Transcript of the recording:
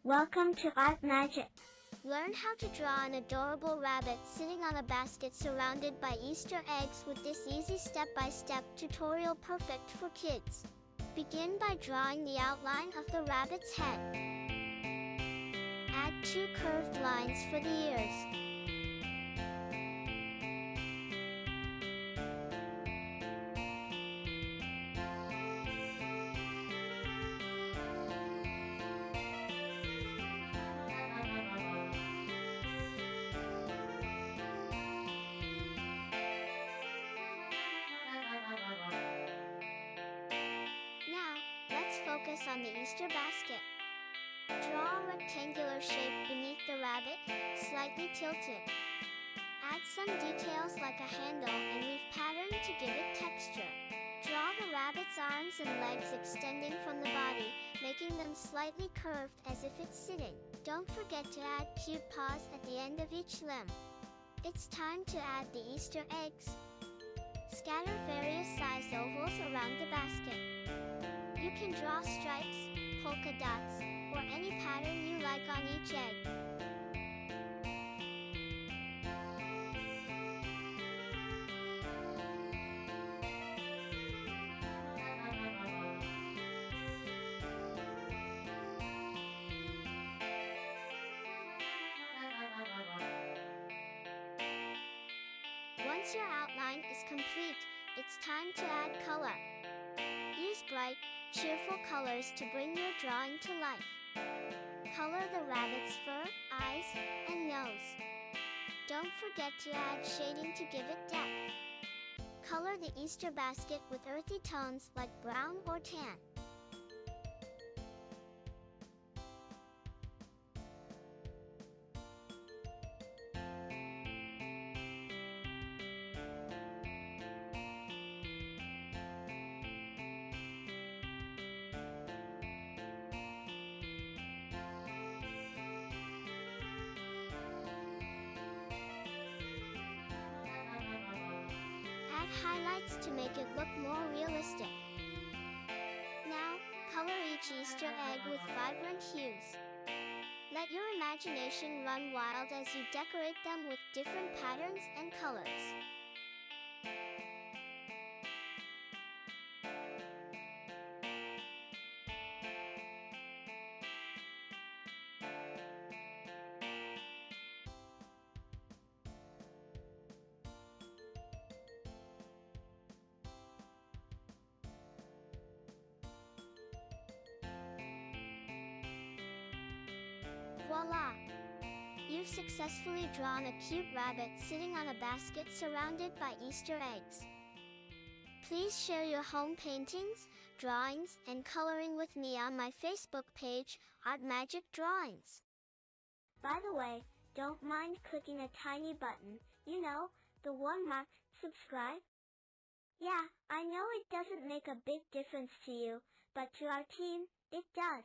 Welcome to ArtMagic. Learn how to draw an adorable rabbit sitting on a basket surrounded by Easter eggs with this easy step-by-step tutorial perfect for kids. Begin by drawing the outline of the rabbit's head. Add 2 curved lines for the ears. Now, let's focus on the Easter basket. Draw a rectangular shape beneath the rabbit, slightly tilted. Add some details like a handle and weave pattern to give it texture. Draw the rabbit's arms and legs extending from the body, making them slightly curved as if it's sitting. Don't forget to add cute paws at the end of each limb. It's time to add the Easter eggs. Scatter various size ovals around the basket. You can draw stripes, polka dots, or any pattern you like on each egg. Once your outline is complete, it's time to add color. Use bright, cheerful colors to bring your drawing to life. Color the rabbit's fur, eyes, and nose. Don't forget to add shading to give it depth. Color the Easter basket with earthy tones like brown or tan. Add highlights to make it look more realistic. Now, color each Easter egg with vibrant hues. Let your imagination run wild as you decorate them with different patterns and colors. Voila! You've successfully drawn a cute rabbit sitting on a basket surrounded by Easter eggs. Please share your home paintings, drawings, and coloring with me on my Facebook page, ArtMagic Drawings. By the way, don't mind clicking a tiny button, the one marked subscribe. Yeah, I know it doesn't make a big difference to you, but to our team, it does.